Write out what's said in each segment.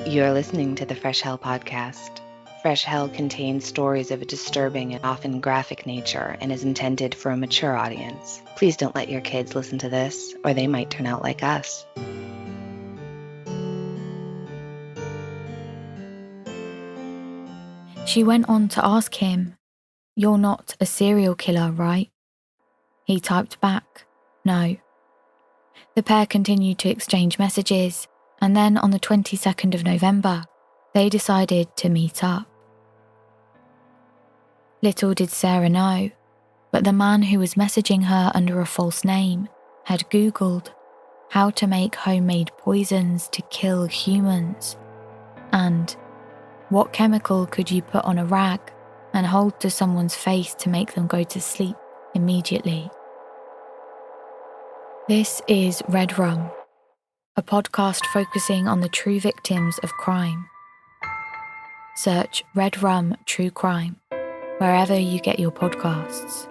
You're listening to the Fresh Hell podcast. Fresh Hell contains stories of a disturbing and often graphic nature and is intended for a mature audience. Please don't let your kids listen to this, or they might turn out like us. She went on to ask him, "You're not a serial killer, right?" He typed back, "No." The pair continued to exchange messages, and then on the 22nd of November, they decided to meet up. Little did Sarah know, but the man who was messaging her under a false name had Googled how to make homemade poisons to kill humans, and what chemical could you put on a rag and hold to someone's face to make them go to sleep immediately. This is Red Rum, a podcast focusing on the true victims of crime. Search Red Rum True Crime wherever you get your podcasts.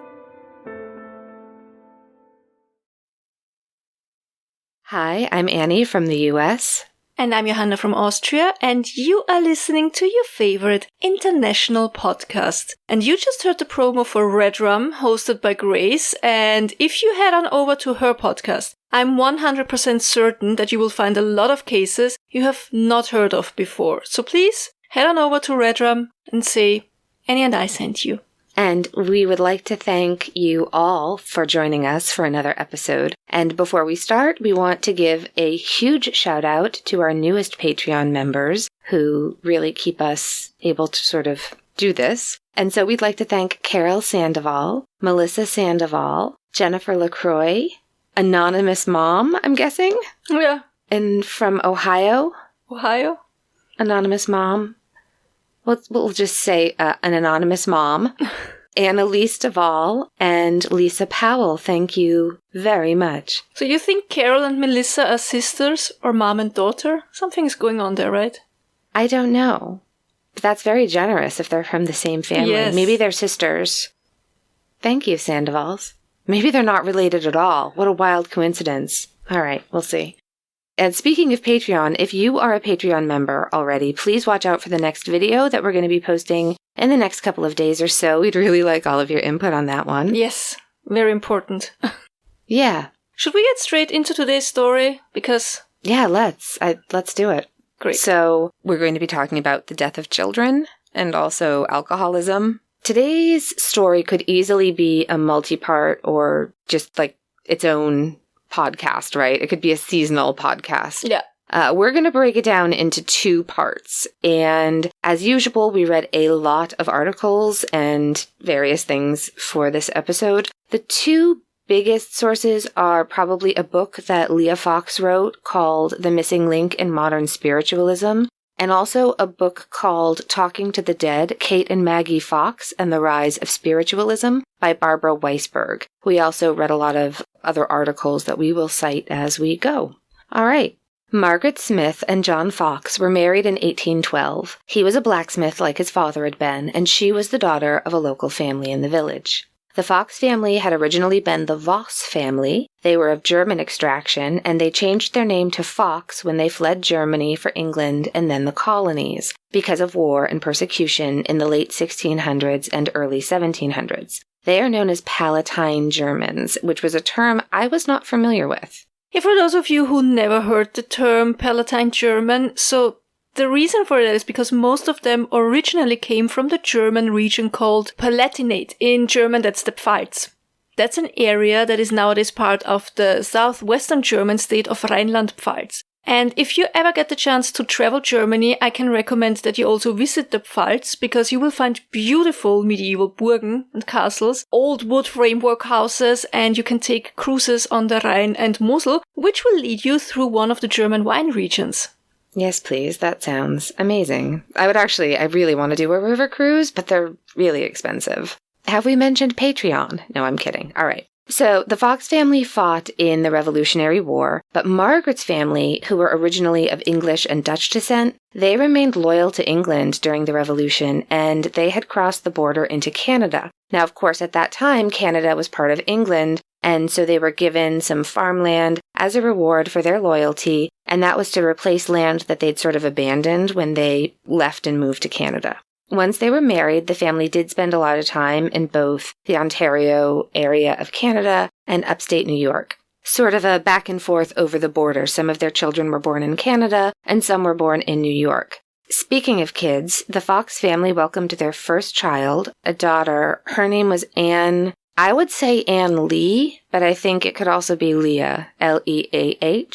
Hi, I'm Annie from the US. And I'm Johanna from Austria, and you are listening to your favorite international podcast. And you just heard the promo for Red Rum, hosted by Grace, and if you head on over to her podcast, I'm 100% certain that you will find a lot of cases you have not heard of before. So please, head on over to Red Rum and say, Annie and I sent you. And we would like to thank you all for joining us for another episode. And before we start, we want to give a huge shout out to our newest Patreon members who really keep us able to sort of do this. And so we'd like to thank Carol Sandoval, Melissa Sandoval, Jennifer LaCroix, Anonymous Mom, I'm guessing? Yeah. And from Ohio? Ohio? Anonymous Mom. We'll just say an anonymous mom, Annalise Duvall, and Lisa Powell. Thank you very much. So you think Carol and Melissa are sisters or mom and daughter? Something's going on there, right? I don't know. But that's very generous if they're from the same family. Yes. Maybe they're sisters. Thank you, Sandovals. Maybe they're not related at all. What a wild coincidence. All right, we'll see. And speaking of Patreon, if you are a Patreon member already, please watch out for the next video that we're going to be posting in the next couple of days or so. We'd really like all of your input on that one. Yes, very important. Yeah. Should we get straight into today's story? Because... Yeah, let's do it. Great. So we're going to be talking about the death of children and also alcoholism. Today's story could easily be a multi-part or just like its own podcast, right? It could be a seasonal podcast. Yeah. We're going to break it down into two parts. And as usual, we read a lot of articles and various things for this episode. The two biggest sources are probably a book that Leah Fox wrote called The Missing Link in Modern Spiritualism, and also a book called Talking to the Dead, Kate and Maggie Fox and the Rise of Spiritualism by Barbara Weisberg. We also read a lot of other articles that we will cite as we go. All right. Margaret Smith and John Fox were married in 1812. He was a blacksmith like his father had been, and she was the daughter of a local family in the village. The Fox family had originally been the Voss family. They were of German extraction, and they changed their name to Fox when they fled Germany for England and then the colonies because of war and persecution in the late 1600s and early 1700s. They are known as Palatine Germans, which was a term I was not familiar with. Yeah, for those of you who never heard the term Palatine German, so the reason for that is because most of them originally came from the German region called Palatinate. In German, that's the Pfalz. That's an area that is nowadays part of the southwestern German state of Rhineland-Pfalz. And if you ever get the chance to travel Germany, I can recommend that you also visit the Pfalz, because you will find beautiful medieval burgen and castles, old wood framework houses, and you can take cruises on the Rhine and Mosel, which will lead you through one of the German wine regions. Yes, please. That sounds amazing. I really want to do a river cruise, but they're really expensive. Have we mentioned Patreon? No, I'm kidding. All right. So the Fox family fought in the Revolutionary War, but Margaret's family, who were originally of English and Dutch descent, they remained loyal to England during the Revolution, and they had crossed the border into Canada. Now, of course, at that time, Canada was part of England, and so they were given some farmland as a reward for their loyalty, and that was to replace land that they'd sort of abandoned when they left and moved to Canada. Once they were married, the family did spend a lot of time in both the Ontario area of Canada and upstate New York. Sort of a back and forth over the border. Some of their children were born in Canada, and some were born in New York. Speaking of kids, the Fox family welcomed their first child, a daughter. Her name was Anne. I would say Anne Lee, but I think it could also be Leah, Leah.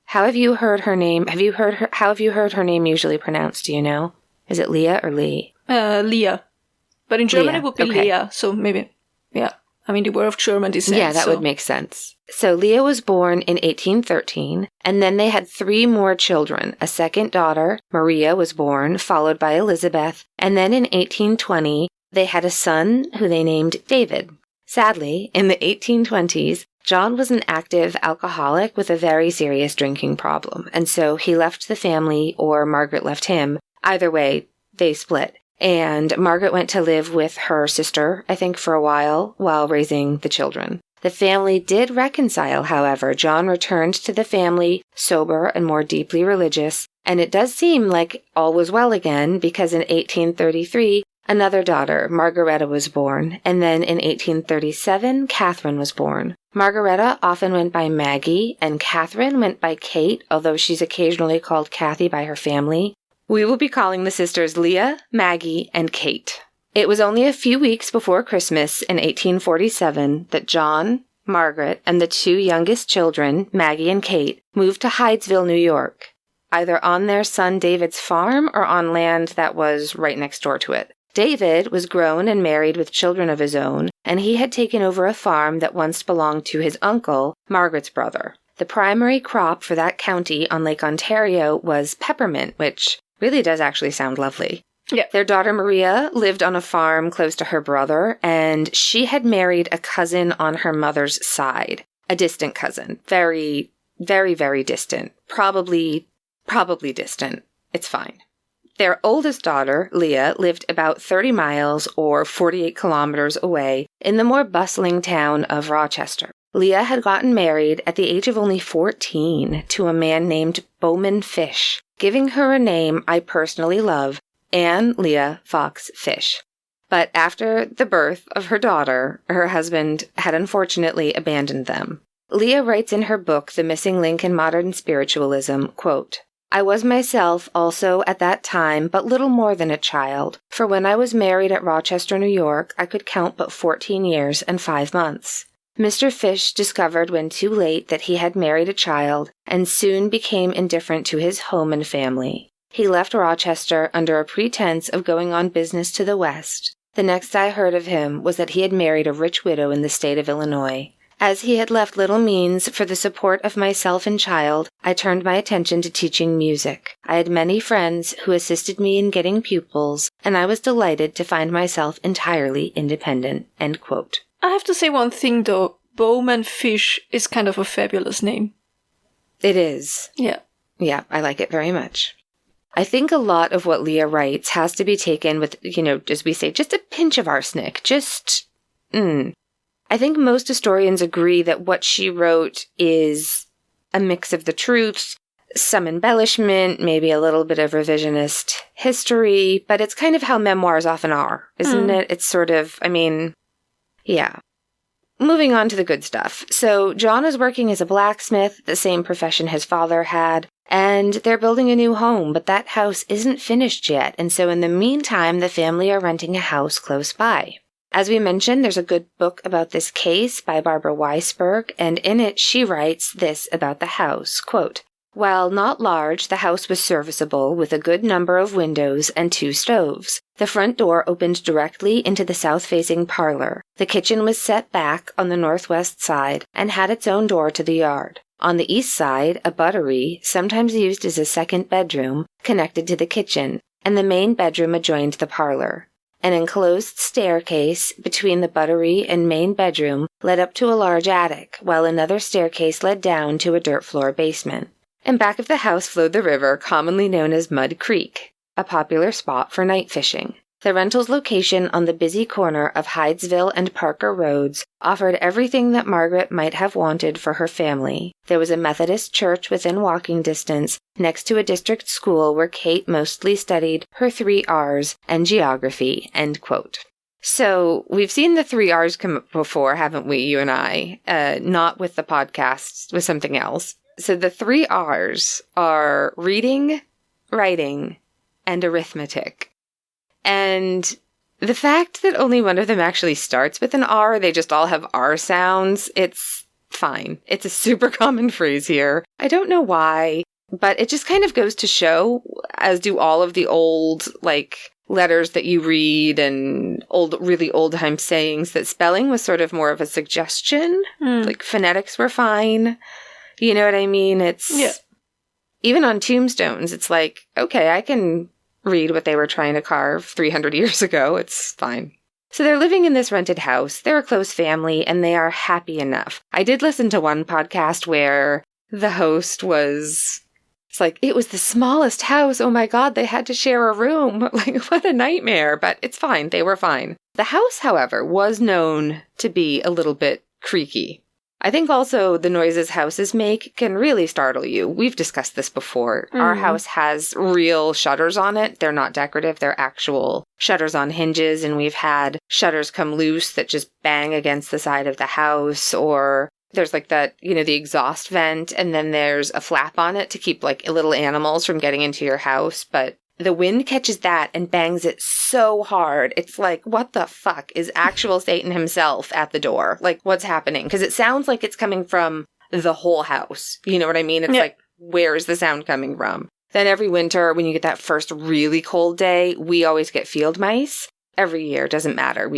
How have you heard her name? How have you heard her name usually pronounced? Do you know? Is it Leah or Lee? Leah. But in German Leah. it would be Okay. Leah, so maybe, yeah. I mean, they were of German descent. Yeah, that would make sense. So Leah was born in 1813, and then they had 3 more children. A second daughter, Maria, was born, followed by Elizabeth, and then in 1820, they had a son who they named David. Sadly, in the 1820s, John was an active alcoholic with a very serious drinking problem, and so he left the family, or Margaret left him. Either way, they split. And Margaret went to live with her sister, I think, for a while raising the children. The family did reconcile, however. John returned to the family sober and more deeply religious, and it does seem like all was well again because in 1833, another daughter, Margareta, was born, and then in 1837, Catherine was born. Margareta often went by Maggie, and Catherine went by Kate, although she's occasionally called Kathy by her family. We will be calling the sisters Leah, Maggie, and Kate. It was only a few weeks before Christmas in 1847 that John, Margaret, and the 2 youngest children, Maggie and Kate, moved to Hydesville, New York, either on their son David's farm or on land that was right next door to it. David was grown and married with children of his own, and he had taken over a farm that once belonged to his uncle, Margaret's brother. The primary crop for that county on Lake Ontario was peppermint, which really does actually sound lovely. Yeah. Their daughter Maria lived on a farm close to her brother, and she had married a cousin on her mother's side. A distant cousin. Very, very, very distant. Probably distant. It's fine. Their oldest daughter, Leah, lived about 30 miles or 48 kilometers away in the more bustling town of Rochester. Leah had gotten married at the age of only 14 to a man named Bowman Fish, giving her a name I personally love, Anne Leah Fox Fish. But after the birth of her daughter, her husband had unfortunately abandoned them. Leah writes in her book, The Missing Link in Modern Spiritualism, quote, I was myself also at that time but little more than a child, for when I was married at Rochester, New York, I could count but 14 years and 5 months. Mr. Fish discovered when too late that he had married a child and soon became indifferent to his home and family. He left Rochester under a pretense of going on business to the West. The next I heard of him was that he had married a rich widow in the state of Illinois. As he had left little means for the support of myself and child, I turned my attention to teaching music. I had many friends who assisted me in getting pupils, and I was delighted to find myself entirely independent. End quote. I have to say one thing though. Bowman Fish is kind of a fabulous name. It is. Yeah. Yeah, I like it very much. I think a lot of what Leah writes has to be taken with, as we say, just a pinch of arsenic. I think most historians agree that what she wrote is a mix of the truth, some embellishment, maybe a little bit of revisionist history, but it's kind of how memoirs often are, isn't it? It's sort of, yeah. Moving on to the good stuff. So John is working as a blacksmith, the same profession his father had, and they're building a new home, but that house isn't finished yet, and so in the meantime, the family are renting a house close by. As we mentioned, there's a good book about this case by Barbara Weisberg, and in it she writes this about the house, quote, While not large, the house was serviceable with a good number of windows and 2 stoves. The front door opened directly into the south-facing parlor. The kitchen was set back on the northwest side and had its own door to the yard. On the east side, a buttery, sometimes used as a second bedroom, connected to the kitchen, and the main bedroom adjoined the parlor. An enclosed staircase between the buttery and main bedroom led up to a large attic, while another staircase led down to a dirt floor basement. In back of the house flowed the river commonly known as Mud Creek, a popular spot for night fishing. The rental's location on the busy corner of Hydesville and Parker Roads offered everything that Margaret might have wanted for her family. There was a Methodist church within walking distance, next to a district school where Kate mostly studied her 3 R's and geography, end quote. So we've seen the 3 R's come up before, haven't we, you and I? Not with the podcast, with something else. So the 3 R's are reading, writing, and arithmetic. And the fact that only one of them actually starts with an R, they just all have R sounds, it's fine. It's a super common phrase here. I don't know why, but it just kind of goes to show, as do all of the old, letters that you read and really old-time sayings, that spelling was sort of more of a suggestion. Phonetics were fine. You know what I mean? Even on tombstones, it's like, okay, I can read what they were trying to carve 300 years ago. It's fine. So they're living in this rented house. They're a close family, and they are happy enough. I did listen to one podcast where the host was... It's like, it was the smallest house. Oh my God, they had to share a room. What a nightmare. But it's fine. They were fine. The house, however, was known to be a little bit creaky. I think also the noises houses make can really startle you. We've discussed this before. Our house has real shutters on it. They're not decorative. They're actual shutters on hinges. And we've had shutters come loose that just bang against the side of the house. Or there's the exhaust vent. And then there's a flap on it to keep little animals from getting into your house. But the wind catches that and bangs it so hard. It's like, what the fuck is actual Satan himself at the door? What's happening? Because it sounds like it's coming from the whole house. You know what I mean? It's where is the sound coming from? Then every winter, when you get that first really cold day, we always get field mice. Every year, doesn't matter.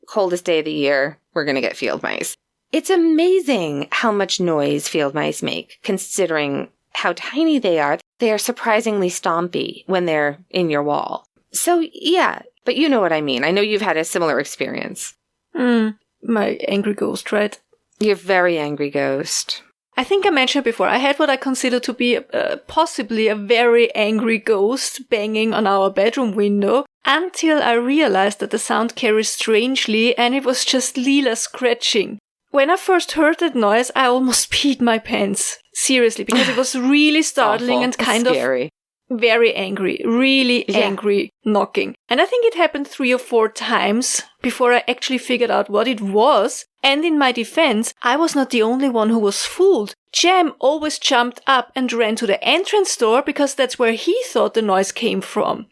Coldest day of the year, we're going to get field mice. It's amazing how much noise field mice make, considering how tiny they are. They are surprisingly stompy when they're in your wall. So, yeah, but you know what I mean. I know you've had a similar experience. My angry ghost, right? Your very angry ghost. I think I mentioned before, I had what I consider to be possibly a very angry ghost banging on our bedroom window, until I realized that the sound carries strangely and it was just Leela scratching. When I first heard that noise, I almost peed my pants. Seriously, because it was really startling and kind scary. Of very angry, really angry knocking. And I think it happened 3 or 4 times before I actually figured out what it was. And in my defense, I was not the only one who was fooled. Jem always jumped up and ran to the entrance door because that's where he thought the noise came from.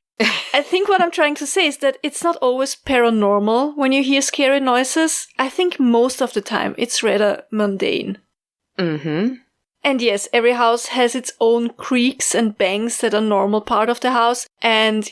I think what I'm trying to say is that it's not always paranormal when you hear scary noises. I think most of the time it's rather mundane. Mm-hmm. And yes, every house has its own creaks and bangs that are normal part of the house. And,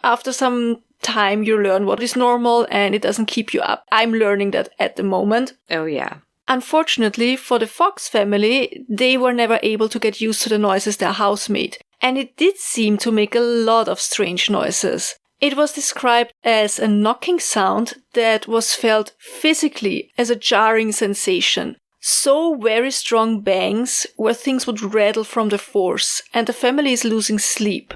after some time you learn what is normal and it doesn't keep you up. I'm learning that at the moment. Oh, yeah. Unfortunately, for the Fox family, they were never able to get used to the noises their house made. And it did seem to make a lot of strange noises. It was described as a knocking sound that was felt physically as a jarring sensation. So very strong bangs where things would rattle from the force, and the family is losing sleep.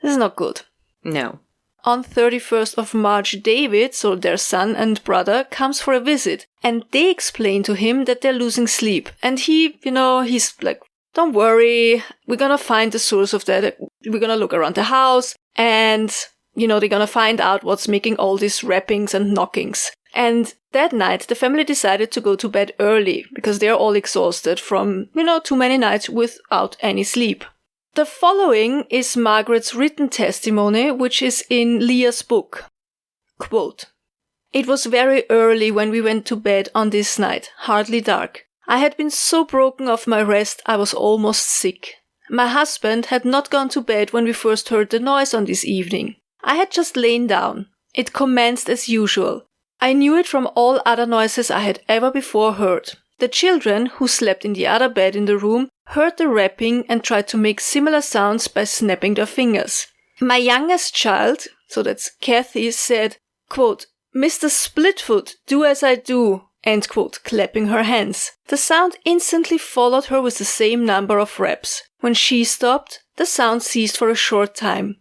This is not good. No. On 31st of March, David, so their son and brother, comes for a visit, and they explain to him that they're losing sleep. And he, he's like, don't worry, we're gonna find the source of that. We're gonna look around the house, and, they're gonna find out what's making all these rappings and knockings. And that night, the family decided to go to bed early, because they're all exhausted from, too many nights without any sleep. The following is Margaret's written testimony, which is in Leah's book. Quote, "It was very early when we went to bed on this night, hardly dark. I had been so broken of my rest I was almost sick. My husband had not gone to bed when we first heard the noise on this evening. I had just lain down. It commenced as usual. I knew it from all other noises I had ever before heard. The children, who slept in the other bed in the room, heard the rapping and tried to make similar sounds by snapping their fingers. My youngest child, so that's Kathy, said, quote, 'Mr. Splitfoot, do as I do,' end quote, clapping her hands. The sound instantly followed her with the same number of raps. When she stopped, the sound ceased for a short time.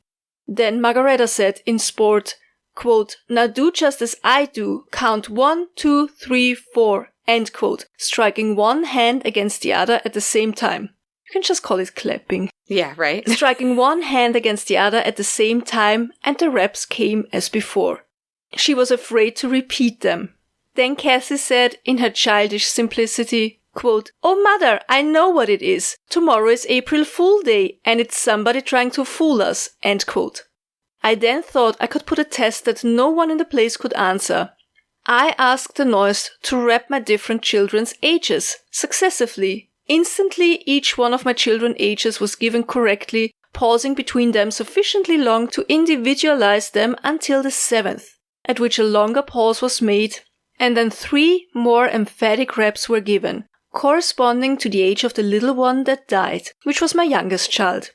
Then Margareta said, in sport, quote, "Now do just as I do. Count 1, 2, 3, 4, end quote, striking one hand against the other at the same time." You can just call it clapping. Yeah, right? Striking one hand against the other at the same time, and the reps came as before. She was afraid to repeat them. Then Cassie said, in her childish simplicity, quote, "Oh mother, I know what it is. Tomorrow is April Fool Day, and it's somebody trying to fool us," end quote. I then thought I could put a test that no one in the place could answer. I asked the noise to rap my different children's ages, successively. Instantly, each one of my children's ages was given correctly, pausing between them sufficiently long to individualize them until the 7th, at which a longer pause was made, and then 3 more emphatic raps were given, corresponding to the age of the little one that died, which was my youngest child.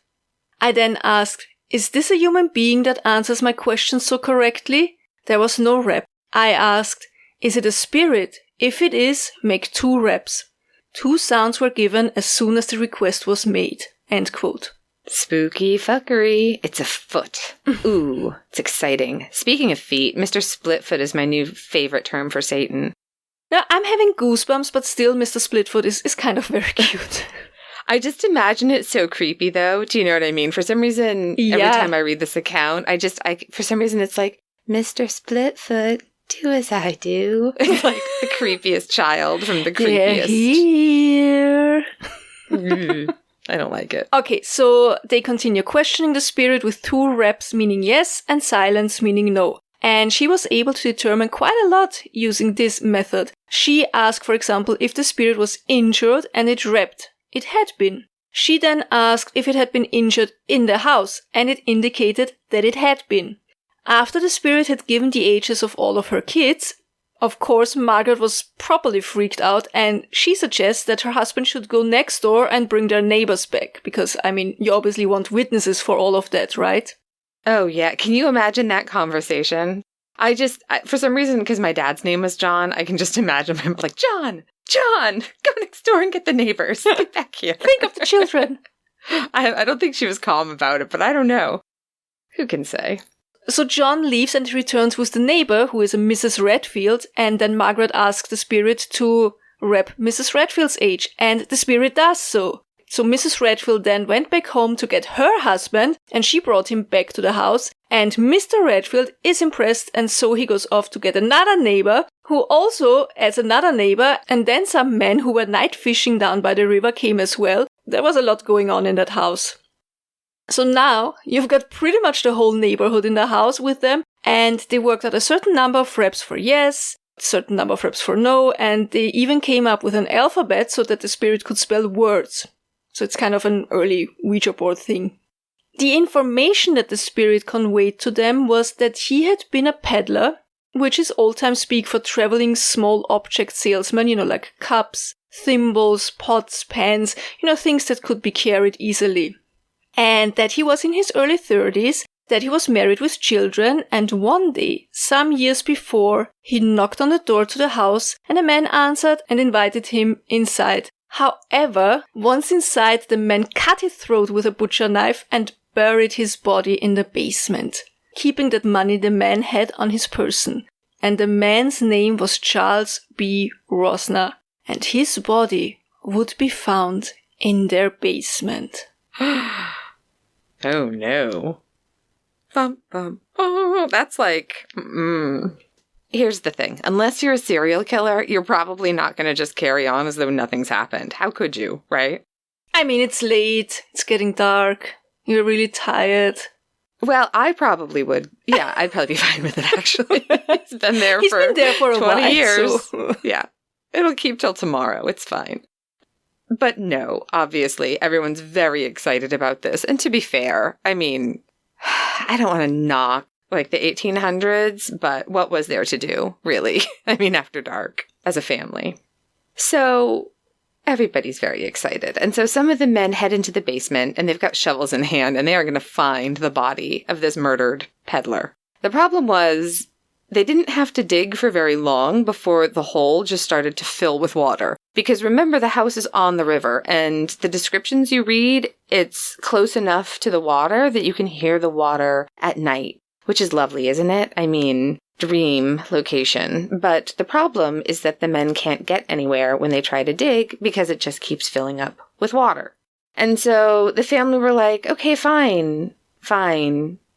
I then asked, "Is this a human being that answers my questions so correctly?" There was no rap. I asked, "Is it a spirit? If it is, make 2 raps. 2 sounds were given as soon as the request was made." End quote. Spooky fuckery. It's a foot. Ooh, it's exciting. Speaking of feet, Mr. Splitfoot is my new favorite term for Satan. Now, I'm having goosebumps, but still Mr. Splitfoot is kind of very cute. I just imagine it so creepy, though. Do you know what I mean? For some reason, every time I read this account, for some reason, it's like, Mr. Splitfoot, do as I do. It's like the creepiest child from the creepiest. They're here. I don't like it. Okay, so they continue questioning the spirit with 2 reps meaning yes and silence meaning no. And she was able to determine quite a lot using this method. She asked, for example, if the spirit was injured, and it repped. It had been. She then asked if it had been injured in the house, and it indicated that it had been. After the spirit had given the ages of all of her kids, of course, Margaret was properly freaked out, and she suggests that her husband should go next door and bring their neighbors back, because, I mean, you obviously want witnesses for all of that, right? Oh, yeah. Can you imagine that conversation? For some reason, because my dad's name was John, I can just imagine him like, John, go next door and get the neighbors. Get back here. Think of the children. I don't think she was calm about it, but I don't know. Who can say? So John leaves and returns with the neighbor, who is a Mrs. Redfield, and then Margaret asks the spirit to rep Mrs. Redfield's age, and the spirit does so. So Mrs. Redfield then went back home to get her husband, and she brought him back to the house, and Mr. Redfield is impressed, and so he goes off to get another neighbor, who also adds another neighbor, and then some men who were night fishing down by the river came as well. There was a lot going on in that house. So now you've got pretty much the whole neighborhood in the house with them, and they worked out a certain number of reps for yes, a certain number of reps for no, and they even came up with an alphabet so that the spirit could spell words. So it's kind of an early Ouija board thing. The information that the spirit conveyed to them was that he had been a peddler, which is old-time speak for traveling small object salesman, like cups, thimbles, pots, pans, things that could be carried easily. And that he was in his early 30s, that he was married with children, and one day, some years before, he knocked on the door to the house, and a man answered and invited him inside. However, once inside, the man cut his throat with a butcher knife and buried his body in the basement, keeping that money the man had on his person. And the man's name was Charles B. Rosner, and his body would be found in their basement. Oh no. Bum, bum. Oh, that's like, Here's the thing. Unless you're a serial killer, you're probably not going to just carry on as though nothing's happened. How could you, right? I mean, it's late. It's getting dark. You're really tired. Well, I probably would. Yeah, I'd probably be fine with it, actually. He's been there for a 20 while, years. So. Yeah. It'll keep till tomorrow. It's fine. But no, obviously, everyone's very excited about this. And to be fair, I mean, I don't want to knock like the 1800s, but what was there to do, really? I mean, after dark, as a family. So everybody's very excited. And so some of the men head into the basement, and they've got shovels in hand, and they are going to find the body of this murdered peddler. The problem was, they didn't have to dig for very long before the hole just started to fill with water. Because remember, the house is on the river, and the descriptions you read, it's close enough to the water that you can hear the water at night which is lovely, isn't it? I mean, dream location. But the problem is that the men can't get anywhere when they try to dig because it just keeps filling up with water. And so the family were like, okay, fine.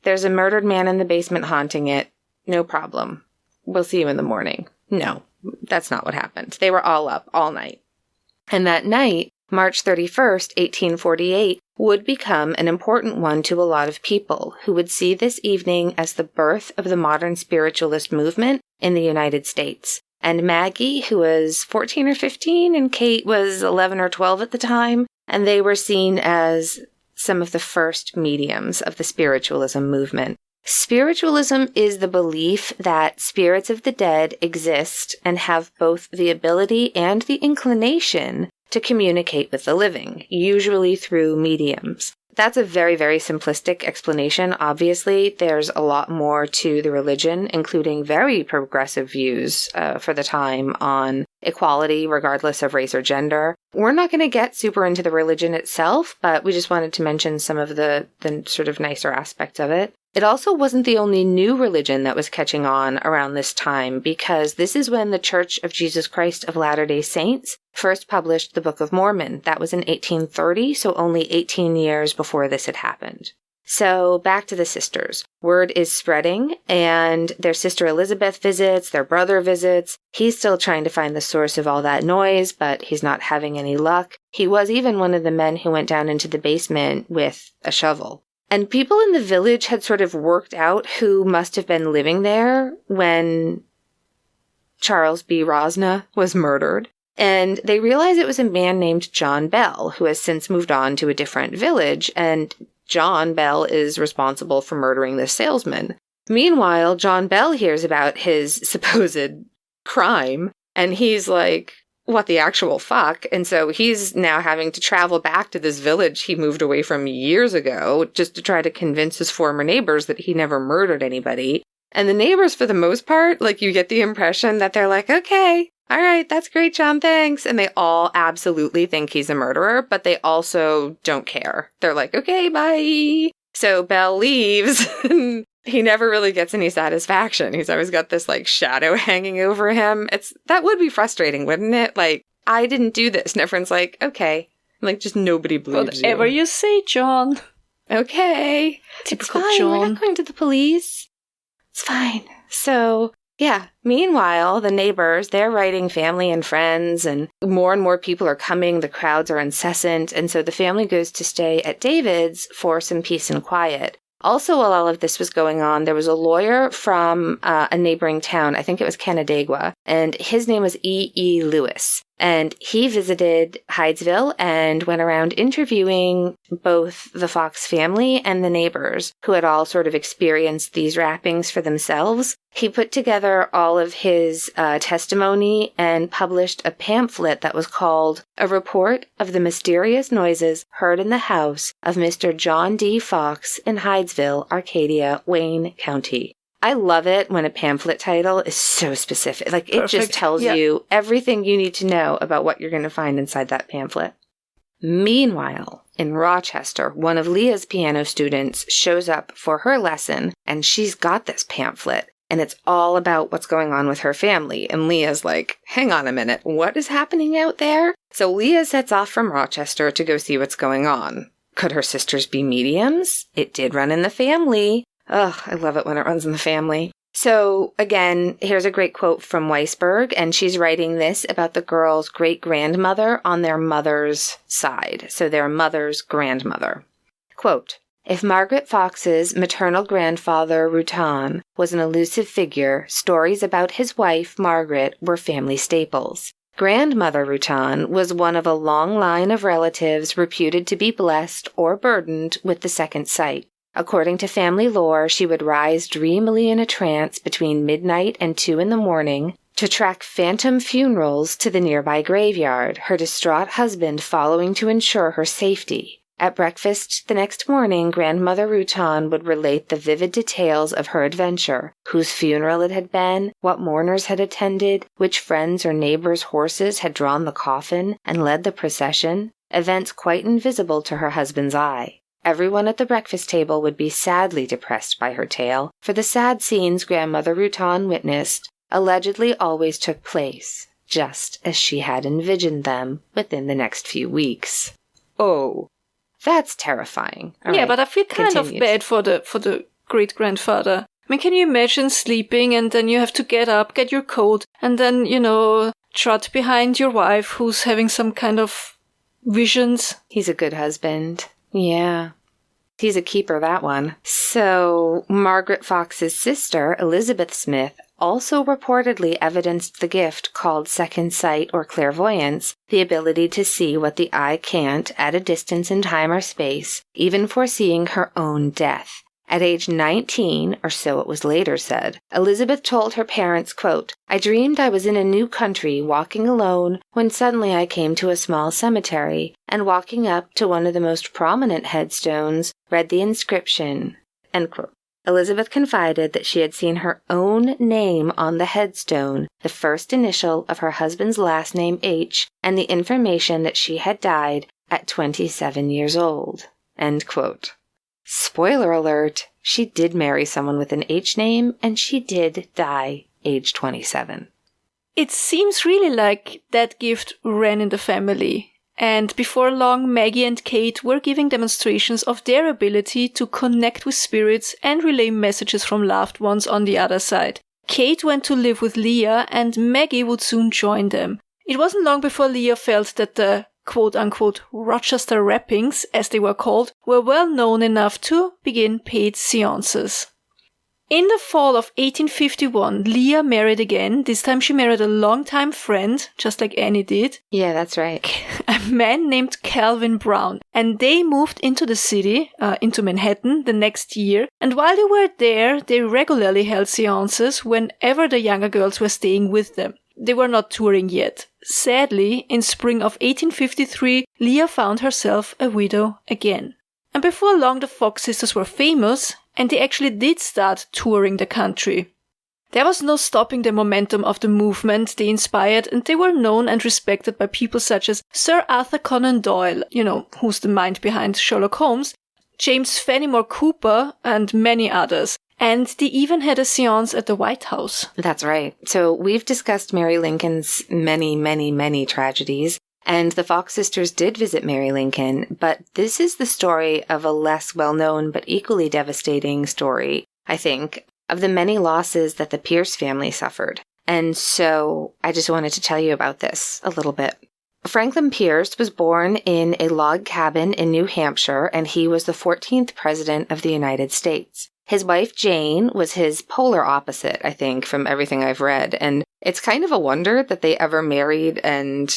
There's a murdered man in the basement haunting it. No problem. We'll see you in the morning. No, that's not what happened. They were all up all night. And that night, March 31st, 1848, would become an important one to a lot of people who would see this evening as the birth of the modern spiritualist movement in the United States. And Maggie, who was 14 or 15, and Kate was 11 or 12 at the time, and they were seen as some of the first mediums of the spiritualism movement. Spiritualism is the belief that spirits of the dead exist and have both the ability and the inclination to communicate with the living, usually through mediums. That's a very, very simplistic explanation. Obviously, there's a lot more to the religion, including very progressive views for the time on equality, regardless of race or gender. We're not going to get super into the religion itself, but we just wanted to mention some of the sort of nicer aspects of it. It also wasn't the only new religion that was catching on around this time, because this is when the Church of Jesus Christ of Latter-day Saints first published the Book of Mormon. That was in 1830, so only 18 years before this had happened. So back to the sisters. Word is spreading, and their sister Elizabeth visits, their brother visits. He's still trying to find the source of all that noise, but he's not having any luck. He was even one of the men who went down into the basement with a shovel. And people in the village had sort of worked out who must have been living there when Charles B. Rosna was murdered. And they realized it was a man named John Bell, who has since moved on to a different village, and John Bell is responsible for murdering this salesman. Meanwhile, John Bell hears about his supposed crime, and he's like, what the actual fuck? And so he's now having to travel back to this village he moved away from years ago just to try to convince his former neighbors that he never murdered anybody. And the neighbors, for the most part, like, you get the impression that they're like, okay, all right, that's great, John, thanks. And they all absolutely think he's a murderer, but they also don't care. They're like, okay, bye. So Bell leaves. He never really gets any satisfaction. He's always got this, like, shadow hanging over him. That would be frustrating, wouldn't it? Like, I didn't do this. And everyone's like, okay. Like, just nobody believes you. Whatever you say, John. Okay. Typical it's fine. John. We're not going to the police. It's fine. So, yeah. Meanwhile, the neighbors, they're writing family and friends, and more people are coming. The crowds are incessant. And so the family goes to stay at David's for some peace and quiet. Also, while all of this was going on, there was a lawyer from a neighboring town, I think it was Canandaigua, and his name was E. Lewis. And he visited Hydesville and went around interviewing both the Fox family and the neighbors who had all sort of experienced these rappings for themselves. He put together all of his testimony and published a pamphlet that was called A Report of the Mysterious Noises Heard in the House of Mr. John D. Fox in Hydesville, Arcadia, Wayne County. I love it when a pamphlet title is so specific. Like, it just tells you everything you need to know about what you're going to find inside that pamphlet. Meanwhile, in Rochester, one of Leah's piano students shows up for her lesson, and she's got this pamphlet, and it's all about what's going on with her family. And Leah's like, hang on a minute, what is happening out there? So Leah sets off from Rochester to go see what's going on. Could her sisters be mediums? It did run in the family. Ugh, I love it when it runs in the family. So, again, here's a great quote from Weisberg, and she's writing this about the girl's great-grandmother on their mother's side, so their mother's grandmother. Quote, if Margaret Fox's maternal grandfather, Rutan, was an elusive figure, stories about his wife, Margaret, were family staples. Grandmother Rutan was one of a long line of relatives reputed to be blessed or burdened with the second sight. According to family lore, she would rise dreamily in a trance between midnight and 2 a.m. to track phantom funerals to the nearby graveyard, her distraught husband following to ensure her safety. At breakfast the next morning, Grandmother Rutan would relate the vivid details of her adventure, whose funeral it had been, what mourners had attended, which friends or neighbors' horses had drawn the coffin and led the procession, events quite invisible to her husband's eye. Everyone at the breakfast table would be sadly depressed by her tale, for the sad scenes Grandmother Routon witnessed allegedly always took place, just as she had envisioned them within the next few weeks. Oh, that's terrifying. All right, but I feel kind of bad for the great-grandfather. I mean, can you imagine sleeping and then you have to get up, get your coat, and then, trot behind your wife who's having some kind of visions? He's a good husband. Yeah. He's a keeper, that one. So, Margaret Fox's sister, Elizabeth Smith, also reportedly evidenced the gift called second sight or clairvoyance, the ability to see what the eye can't at a distance in time or space, even foreseeing her own death. At age 19, or so it was later said, Elizabeth told her parents, quote, "I dreamed I was in a new country walking alone when suddenly I came to a small cemetery and walking up to one of the most prominent headstones, read the inscription." End quote. Elizabeth confided that she had seen her own name on the headstone, the first initial of her husband's last name H, and the information that she had died at 27 years old. End quote. Spoiler alert, she did marry someone with an H name, and she did die age 27. It seems really like that gift ran in the family. And before long, Maggie and Kate were giving demonstrations of their ability to connect with spirits and relay messages from loved ones on the other side. Kate went to live with Leah, and Maggie would soon join them. It wasn't long before Leah felt that the quote-unquote Rochester rappings, as they were called, were well known enough to begin paid seances. In the fall of 1851, Leah married again. This time she married a longtime friend, just like Annie did. Yeah, that's right. A man named Calvin Brown. And they moved into the city, into Manhattan, the next year. And while they were there, they regularly held seances whenever the younger girls were staying with them. They were not touring yet. Sadly, in spring of 1853, Leah found herself a widow again. And before long, the Fox sisters were famous, and they actually did start touring the country. There was no stopping the momentum of the movement they inspired, and they were known and respected by people such as Sir Arthur Conan Doyle, who's the mind behind Sherlock Holmes, James Fenimore Cooper, and many others. And they even had a seance at the White House. That's right. So we've discussed Mary Lincoln's many, many, many tragedies, and the Fox sisters did visit Mary Lincoln, but this is the story of a less well-known but equally devastating story, I think, of the many losses that the Pierce family suffered. And so I just wanted to tell you about this a little bit. Franklin Pierce was born in a log cabin in New Hampshire, and he was the 14th president of the United States. His wife, Jane, was his polar opposite, I think, from everything I've read. And it's kind of a wonder that they ever married and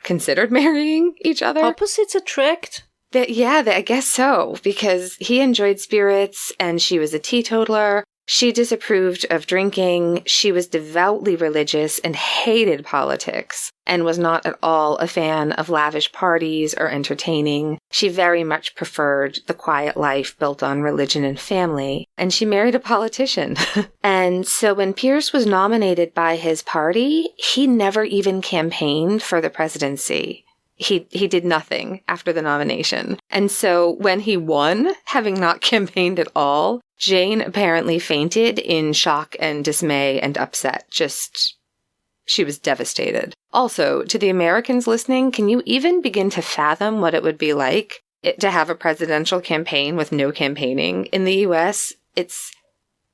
considered marrying each other. Opposites attract? I guess so, because he enjoyed spirits and she was a teetotaler. She disapproved of drinking. She was devoutly religious and hated politics and was not at all a fan of lavish parties or entertaining. She very much preferred the quiet life built on religion and family, and she married a politician. And so when Pierce was nominated by his party, he never even campaigned for the presidency. He did nothing after the nomination. And so when he won, having not campaigned at all, Jane apparently fainted in shock and dismay and upset. She was devastated. Also, to the Americans listening, can you even begin to fathom what it would be like to have a presidential campaign with no campaigning? In the U.S., it's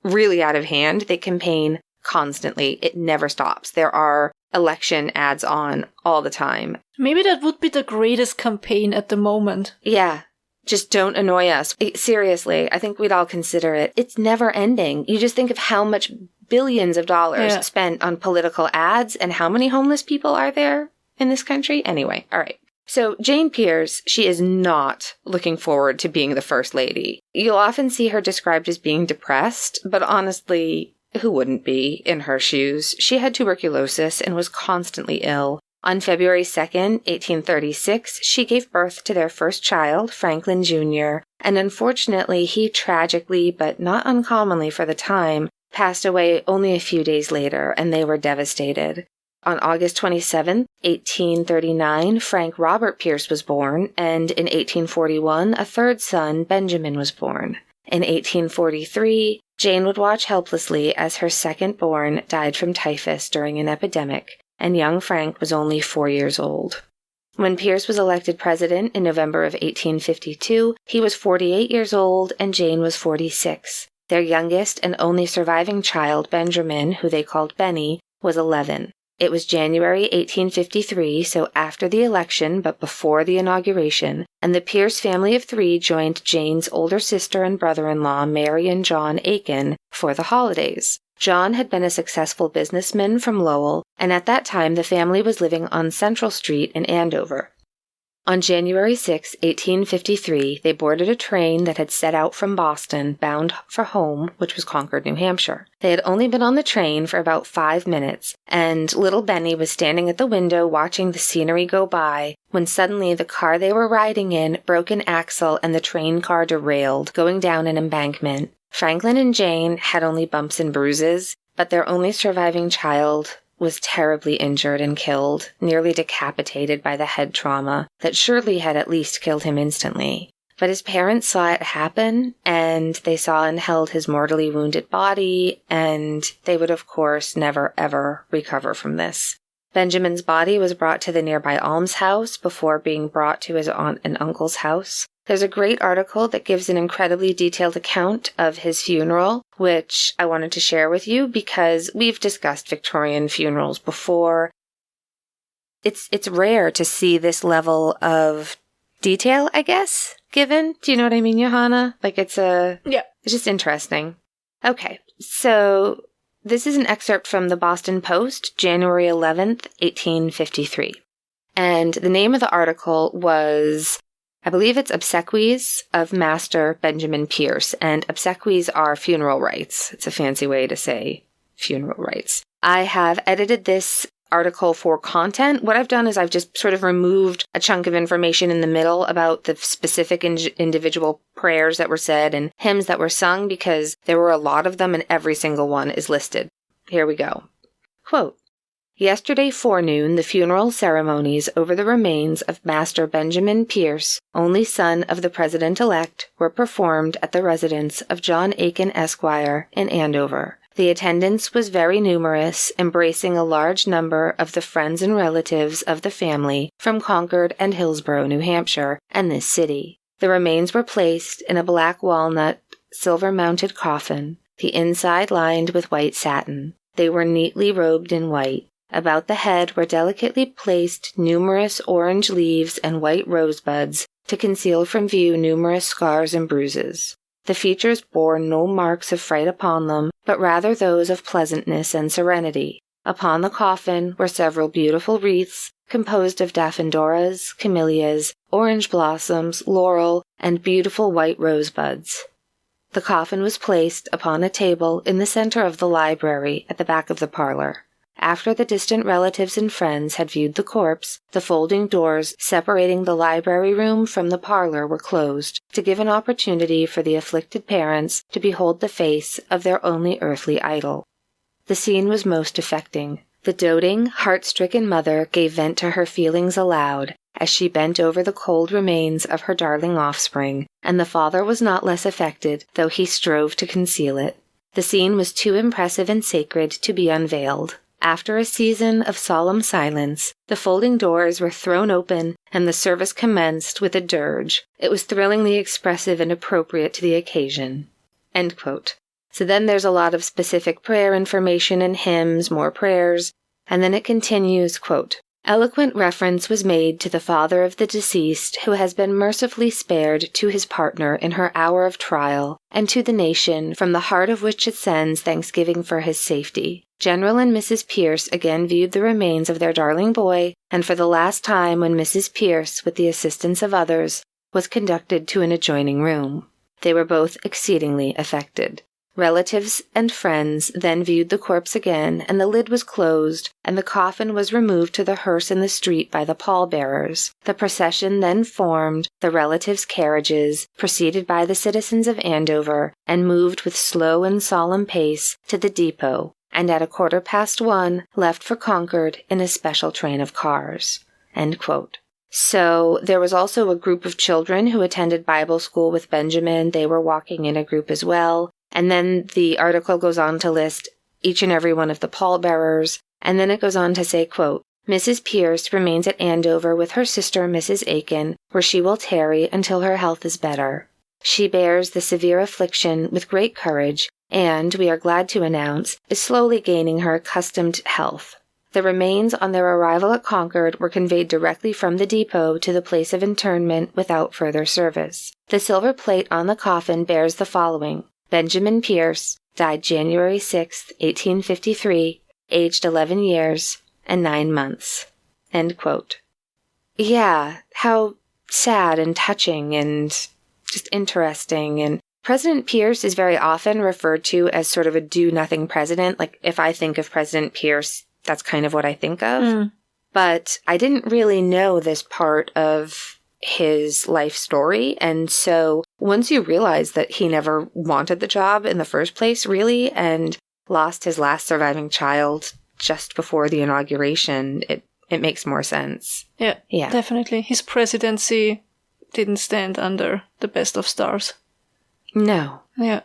really out of hand. They campaign constantly. It never stops. There are election ads on all the time. Maybe that would be the greatest campaign at the moment. Yeah. Just don't annoy us. Seriously, I think we'd all consider it. It's never ending. You just think of how much billions of dollars spent on political ads and how many homeless people are there in this country. Anyway, all right. So Jane Pierce, she is not looking forward to being the first lady. You'll often see her described as being depressed, but honestly, who wouldn't be in her shoes? She had tuberculosis and was constantly ill. On February 2nd, 1836, she gave birth to their first child, Franklin Jr., and unfortunately, he tragically, but not uncommonly for the time, passed away only a few days later, and they were devastated. On August 27, 1839, Frank Robert Pierce was born, and in 1841, a third son, Benjamin, was born. In 1843, Jane would watch helplessly as her second-born died from typhus during an epidemic, and young Frank was only 4 years old. When Pierce was elected president in November of 1852, he was 48 years old and Jane was 46. Their youngest and only surviving child, Benjamin, who they called Benny, was 11. It was January 1853, so after the election but before the inauguration, and the Pierce family of 3 joined Jane's older sister and brother-in-law, Mary and John Aiken, for the holidays. John had been a successful businessman from Lowell, and at that time the family was living on Central Street in Andover. On January 6, 1853, they boarded a train that had set out from Boston, bound for home, which was Concord, New Hampshire. They had only been on the train for about 5 minutes, and little Benny was standing at the window watching the scenery go by, when suddenly the car they were riding in broke an axle and the train car derailed, going down an embankment. Franklin and Jane had only bumps and bruises, but their only surviving child was terribly injured and killed, nearly decapitated by the head trauma that surely had at least killed him instantly. But his parents saw it happen, and they saw and held his mortally wounded body, and they would of course never ever recover from this. Benjamin's body was brought to the nearby almshouse before being brought to his aunt and uncle's house. There's a great article that gives an incredibly detailed account of his funeral, which I wanted to share with you because we've discussed Victorian funerals before. It's rare to see this level of detail, I guess, given. Do you know what I mean, Johanna? Like it's just interesting. Okay, so this is an excerpt from the Boston Post, January 11th, 1853. And the name of the article was, I believe it's Obsequies of Master Benjamin Pierce, and obsequies are funeral rites. It's a fancy way to say funeral rites. I have edited this article for content. What I've done is I've just sort of removed a chunk of information in the middle about the specific individual prayers that were said and hymns that were sung because there were a lot of them and every single one is listed. Here we go. Quote, "Yesterday forenoon, the funeral ceremonies over the remains of Master Benjamin Pierce, only son of the President-elect, were performed at the residence of John Aiken, Esquire, in Andover. The attendance was very numerous, embracing a large number of the friends and relatives of the family from Concord and Hillsborough, New Hampshire, and this city. The remains were placed in a black walnut, silver-mounted coffin, the inside lined with white satin. They were neatly robed in white. About the head were delicately placed numerous orange leaves and white rosebuds to conceal from view numerous scars and bruises. The features bore no marks of fright upon them, but rather those of pleasantness and serenity. Upon the coffin were several beautiful wreaths, composed of daffodillas, camellias, orange blossoms, laurel, and beautiful white rosebuds. The coffin was placed upon a table in the center of the library at the back of the parlor. After the distant relatives and friends had viewed the corpse, the folding doors separating the library room from the parlor were closed to give an opportunity for the afflicted parents to behold the face of their only earthly idol. The scene was most affecting. The doting, heart-stricken mother gave vent to her feelings aloud as she bent over the cold remains of her darling offspring, and the father was not less affected, though he strove to conceal it. The scene was too impressive and sacred to be unveiled. After a season of solemn silence, the folding doors were thrown open and the service commenced with a dirge. It was thrillingly expressive and appropriate to the occasion." End quote. So then there's a lot of specific prayer information and hymns, more prayers, and then it continues, quote, "Eloquent reference was made to the father of the deceased who has been mercifully spared to his partner in her hour of trial, and to the nation from the heart of which it sends thanksgiving for his safety. General and Mrs. Pierce again viewed the remains of their darling boy, and for the last time when Mrs. Pierce, with the assistance of others, was conducted to an adjoining room. They were both exceedingly affected. Relatives and friends then viewed the corpse again, and the lid was closed, and the coffin was removed to the hearse in the street by the pallbearers. The procession then formed the relatives' carriages, preceded by the citizens of Andover, and moved with slow and solemn pace to the depot, and at 1:15 left for Concord in a special train of cars." End quote. So there was also a group of children who attended Bible school with Benjamin. They were walking in a group as well. And then the article goes on to list each and every one of the pallbearers. And then it goes on to say, quote, "Mrs. Pierce remains at Andover with her sister, Mrs. Aiken, where she will tarry until her health is better. She bears the severe affliction with great courage, and, we are glad to announce, is slowly gaining her accustomed health. The remains on their arrival at Concord were conveyed directly from the depot to the place of interment without further service. The silver plate on the coffin bears the following: Benjamin Pierce, died January 6, 1853, aged 11 years and 9 months." End quote. Yeah, how sad and touching and just interesting. And President Pierce is very often referred to as sort of a do-nothing president. Like, if I think of President Pierce, that's kind of what I think of. But I didn't really know this part of his life story. And so once you realize that he never wanted the job in the first place, really, and lost his last surviving child just before the inauguration, it makes more sense. Yeah, definitely. His presidency didn't stand under the best of stars. No. Yeah.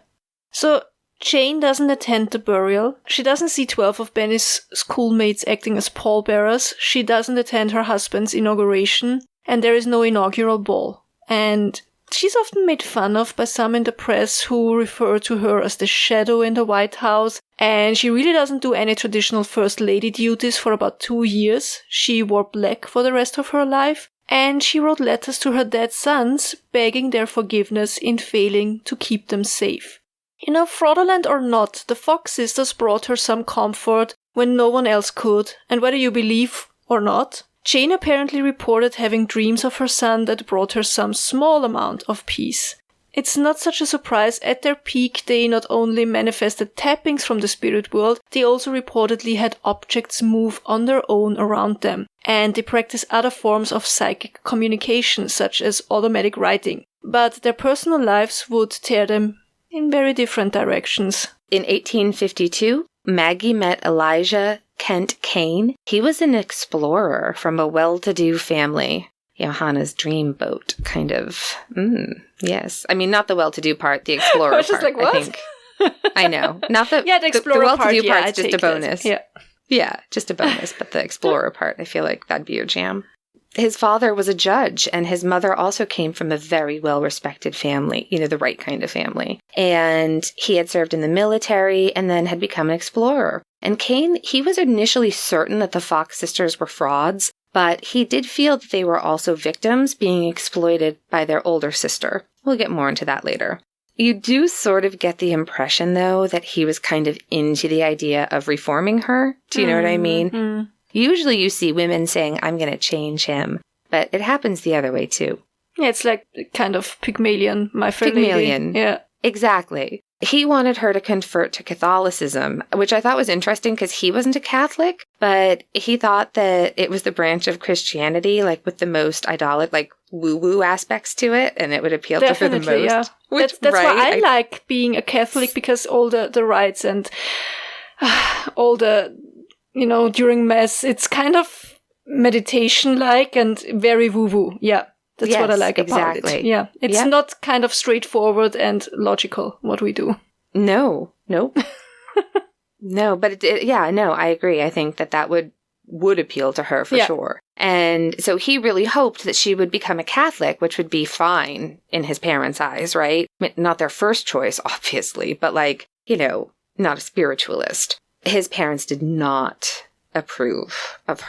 So Jane doesn't attend the burial. She doesn't see 12 of Benny's schoolmates acting as pallbearers. She doesn't attend her husband's inauguration. And there is no inaugural ball. And she's often made fun of by some in the press who refer to her as the shadow in the White House. And she really doesn't do any traditional First Lady duties for about 2 years. She wore black for the rest of her life. And she wrote letters to her dead sons, begging their forgiveness in failing to keep them safe. You know, fraudulent or not, the Fox sisters brought her some comfort when no one else could. And whether you believe or not, Jane apparently reported having dreams of her son that brought her some small amount of peace. It's not such a surprise. At their peak, they not only manifested tappings from the spirit world, they also reportedly had objects move on their own around them. And they practiced other forms of psychic communication, such as automatic writing. But their personal lives would tear them in very different directions. In 1852, Maggie met Elijah Kent Kane. He was an explorer from a well-to-do family. Johanna's dream boat, kind of. Yes. I mean, not the well-to-do part, the explorer I was just part, like, what? I think. I know. Not the, the explorer the well-to-do part, part's just a bonus. That. Yeah, just a bonus. But the explorer part, I feel like that'd be your jam. His father was a judge, and his mother also came from a very well-respected family, you know, the right kind of family. And he had served in the military and then had become an explorer. And Kane, he was initially certain that the Fox sisters were frauds, but he did feel that they were also victims being exploited by their older sister. We'll get more into that later. You do sort of get the impression, though, that he was kind of into the idea of reforming her. Do you know what I mean? Mm-hmm. Usually you see women saying, I'm going to change him, but it happens the other way, too. Yeah, it's like kind of Pygmalion, my fair lady. Pygmalion. Yeah. Exactly. He wanted her to convert to Catholicism, which I thought was interesting because he wasn't a Catholic, but he thought that it was the branch of Christianity, like with the most like woo-woo aspects to it, and it would appeal to her the most. Yeah. That's why I like being a Catholic, because all the rites and all the, you know, during Mass, it's kind of meditation-like and very woo-woo. Yeah. That's what I like about it. Yeah. It's not kind of straightforward and logical, what we do. No. Nope. No, but I agree. I think that would appeal to her for sure. And so he really hoped that she would become a Catholic, which would be fine in his parents' eyes, right? Not their first choice, obviously, but like, you know, not a spiritualist. His parents did not approve of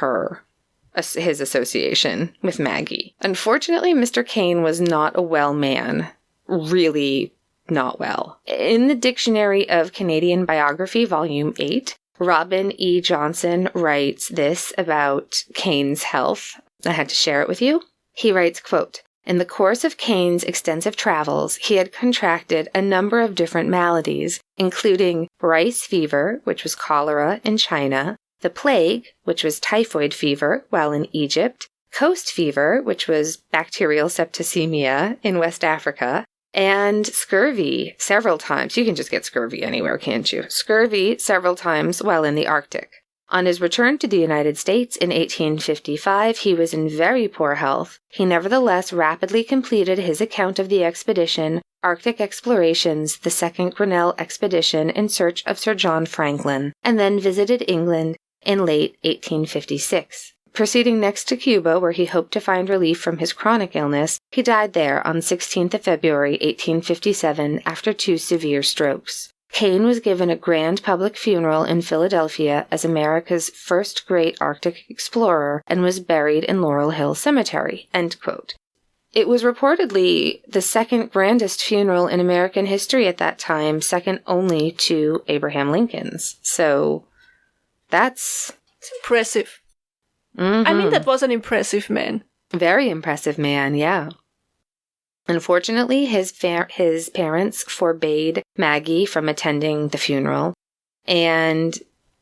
his association with Maggie. Unfortunately, Mr. Kane was not a well man. Really not well. In the Dictionary of Canadian Biography, Volume 8, Robin E. Johnson writes this about Kane's health. I had to share it with you. He writes, quote, "In the course of Kane's extensive travels, he had contracted a number of different maladies, including rice fever, which was cholera in China, the plague, which was typhoid fever while in Egypt, coast fever, which was bacterial septicemia in West Africa, And scurvy several times. You can just get scurvy anywhere, can't you? Scurvy several times while in the Arctic. On his return to the United States in 1855, he was in very poor health. He nevertheless rapidly completed his account of the expedition, Arctic Explorations, the Second Grinnell Expedition in search of Sir John Franklin, and then visited England in late 1856. Proceeding next to Cuba, where he hoped to find relief from his chronic illness, he died there on 16th of February 1857 after 2 severe strokes. Kane was given a grand public funeral in Philadelphia as America's first great Arctic explorer and was buried in Laurel Hill Cemetery. End quote. It was reportedly the second grandest funeral in American history at that time, second only to Abraham Lincoln's. So it's impressive. Mm-hmm. I mean, that was an impressive man. Very impressive man, yeah. Unfortunately, his parents forbade Maggie from attending the funeral, and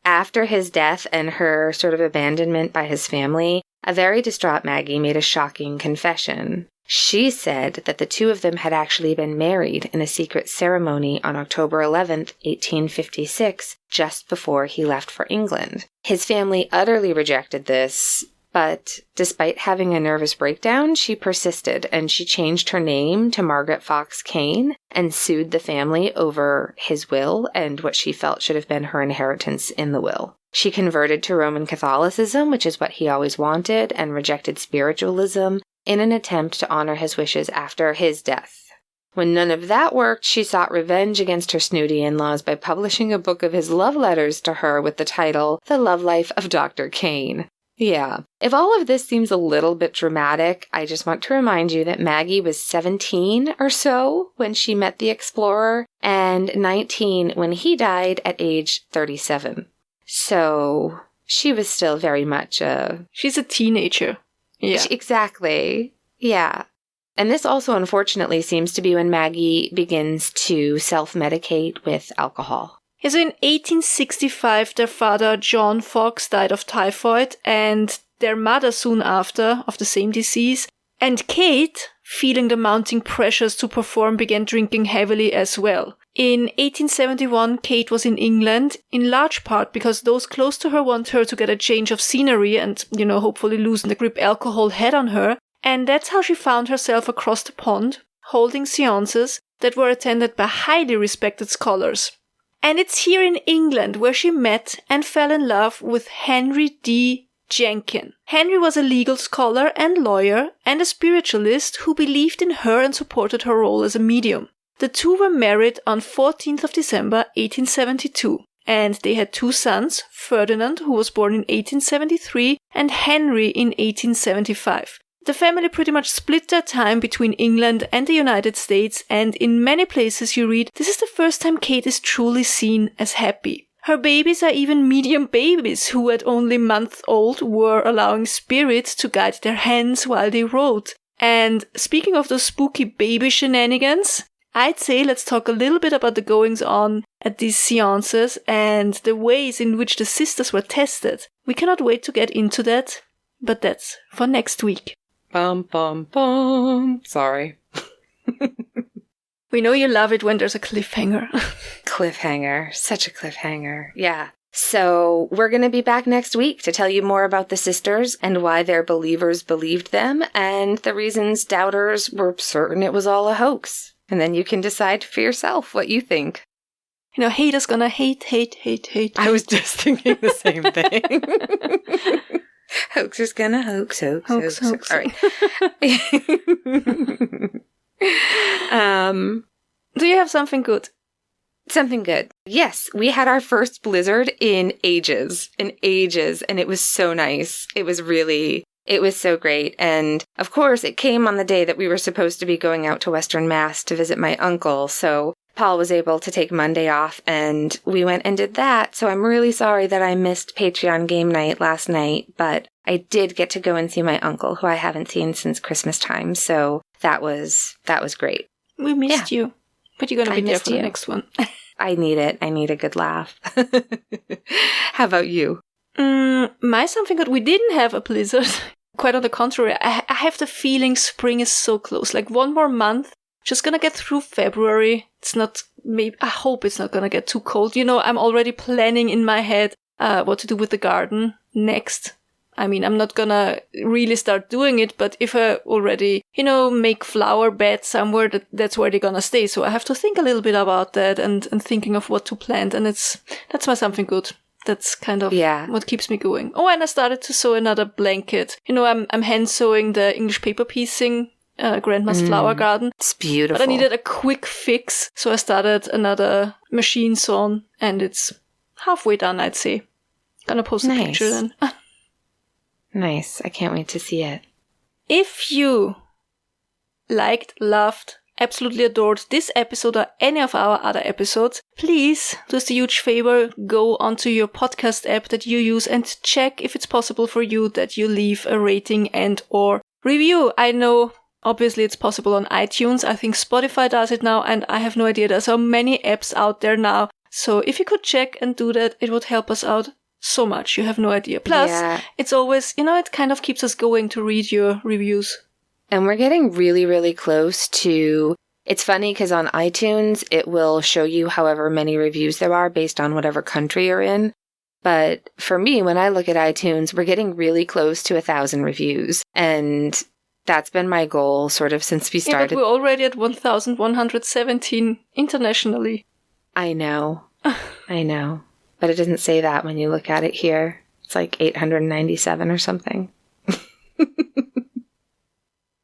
after his death and her sort of abandonment by his family, a very distraught Maggie made a shocking confession. She said that the two of them had actually been married in a secret ceremony on October 11th, 1856, just before he left for England. His family utterly rejected this, but despite having a nervous breakdown, she persisted, and she changed her name to Margaret Fox Kane and sued the family over his will and what she felt should have been her inheritance in the will. She converted to Roman Catholicism, which is what he always wanted, and rejected spiritualism in an attempt to honor his wishes after his death. When none of that worked, she sought revenge against her snooty in-laws by publishing a book of his love letters to her with the title, The Love Life of Dr. Kane. Yeah. If all of this seems a little bit dramatic, I just want to remind you that Maggie was 17 or so when she met the explorer, and 19 when he died at age 37. So she was still very much She's a teenager. Yeah. Exactly. Yeah. And this also, unfortunately, seems to be when Maggie begins to self-medicate with alcohol. Yeah, so in 1865, their father, John Fox, died of typhoid, and their mother soon after, of the same disease. And Kate, feeling the mounting pressures to perform, began drinking heavily as well. In 1871, Kate was in England, in large part because those close to her wanted her to get a change of scenery and, hopefully loosen the grip alcohol had on her. And that's how she found herself across the pond, holding seances that were attended by highly respected scholars. And it's here in England where she met and fell in love with Henry D. Jenkin. Henry was a legal scholar and lawyer and a spiritualist who believed in her and supported her role as a medium. The two were married on 14th of December 1872, and they had 2 sons, Ferdinand, who was born in 1873, and Henry in 1875. The family pretty much split their time between England and the United States, and in many places you read, this is the first time Kate is truly seen as happy. Her babies are even medium babies who at only months old were allowing spirits to guide their hands while they wrote. And speaking of those spooky baby shenanigans, I'd say let's talk a little bit about the goings on at these seances and the ways in which the sisters were tested. We cannot wait to get into that, but that's for next week. Bum, bum, bum. Sorry. We know you love it when there's a cliffhanger. Cliffhanger. Such a cliffhanger. Yeah. So we're going to be back next week to tell you more about the sisters and why their believers believed them and the reasons doubters were certain it was all a hoax. And then you can decide for yourself what you think. Haters gonna hate. I was just thinking the same thing. Hoaxer's gonna hoax. All right. Do you have something good? Something good. Yes, we had our first blizzard in ages, and it was so nice. It was so great. And of course, it came on the day that we were supposed to be going out to Western Mass to visit my uncle. So Paul was able to take Monday off, and we went and did that. So I'm really sorry that I missed Patreon game night last night, but I did get to go and see my uncle, who I haven't seen since Christmas time. So that was great. We missed you, but you're going to be there for the next one. I need it. I need a good laugh. How about you? My something good. We didn't have a blizzard. Quite on the contrary, I have the feeling spring is so close. Like one more month just gonna get through February. I hope it's not gonna get too cold. I'm already planning in my head what to do with the garden next. I mean, I'm not gonna really start doing it, but if I already, make flower beds somewhere, that's where they're gonna stay. So I have to think a little bit about that and thinking of what to plant. And that's my something good. That's kind of what keeps me going. Oh, and I started to sew another blanket. I'm hand sewing the English paper piecing Grandma's flower garden. It's beautiful. But I needed a quick fix, so I started another machine sewn, and it's halfway done, I'd say. Gonna post a picture then. Nice. I can't wait to see it. If you liked, loved, absolutely adored this episode or any of our other episodes, please do us a huge favor, go onto your podcast app that you use and check if it's possible for you that you leave a rating and or review. I know obviously it's possible on iTunes. I think Spotify does it now, and I have no idea. There's so many apps out there now. So if you could check and do that, it would help us out so much. You have no idea. Plus, it's always, it kind of keeps us going to read your reviews. And we're getting really, really close to... It's funny because on iTunes, it will show you however many reviews there are based on whatever country you're in. But for me, when I look at iTunes, we're getting really close to 1,000 reviews. And that's been my goal sort of since we started. Yeah, but we're already at 1,117 internationally. I know. I know. But it doesn't say that when you look at it here. It's like 897 or something.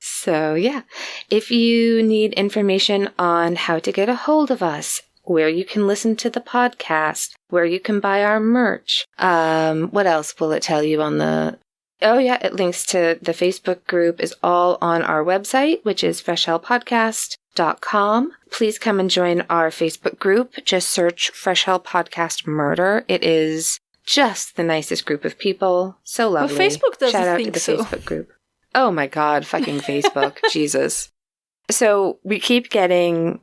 So, yeah. If you need information on how to get a hold of us, where you can listen to the podcast, where you can buy our merch, what else will it tell you on the... Oh, yeah, it links to the Facebook group is all on our website, which is freshhellpodcast.com. Please come and join our Facebook group. Just search Fresh Hell Podcast Murder. It is just the nicest group of people. So lovely. Well, Facebook doesn't Shout out think to the so. Facebook group. Oh my God, fucking Facebook. Jesus. So we keep getting...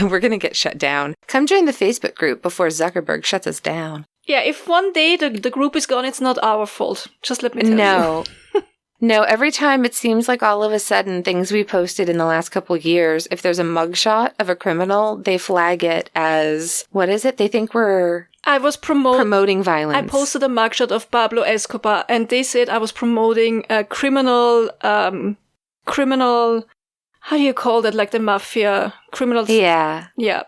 We're going to get shut down. Come join the Facebook group before Zuckerberg shuts us down. Yeah, if one day the group is gone, it's not our fault. Just let me tell you. No, every time it seems like all of a sudden things we posted in the last couple of years, if there's a mugshot of a criminal, they flag it as, what is it? They think we're... I was promoting violence. I posted a mugshot of Pablo Escobar, and they said I was promoting a criminal, how do you call that? Like the mafia, criminals. Yeah. Yeah.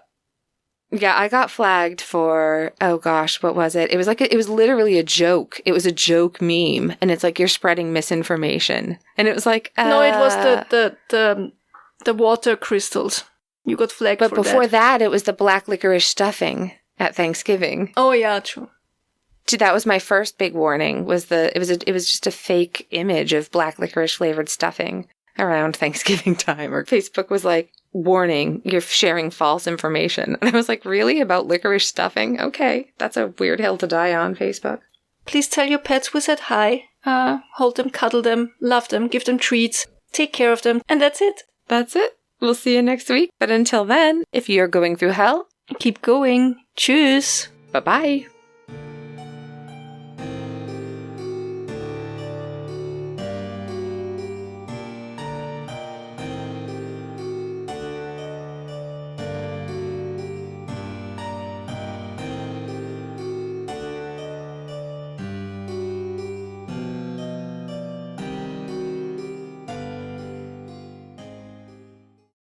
Yeah, I got flagged for, oh gosh, what was it? It was literally a joke. It was a joke meme. And it's like, you're spreading misinformation. And it was like, No, it was the water crystals. You got flagged for that. But before that, it was the black licorice stuffing at Thanksgiving. Oh yeah, true. That was my first big warning, it was just a fake image of black licorice flavored stuffing around Thanksgiving time. Or Facebook was like, warning, you're sharing false information. And I was like, really? About licorice stuffing? Okay, that's a weird hill to die on, Facebook. Please tell your pets we said hi. Hold them, cuddle them, love them, give them treats, take care of them. And that's it. That's it. We'll see you next week. But until then, if you're going through hell, keep going. Tschüss. Bye-bye.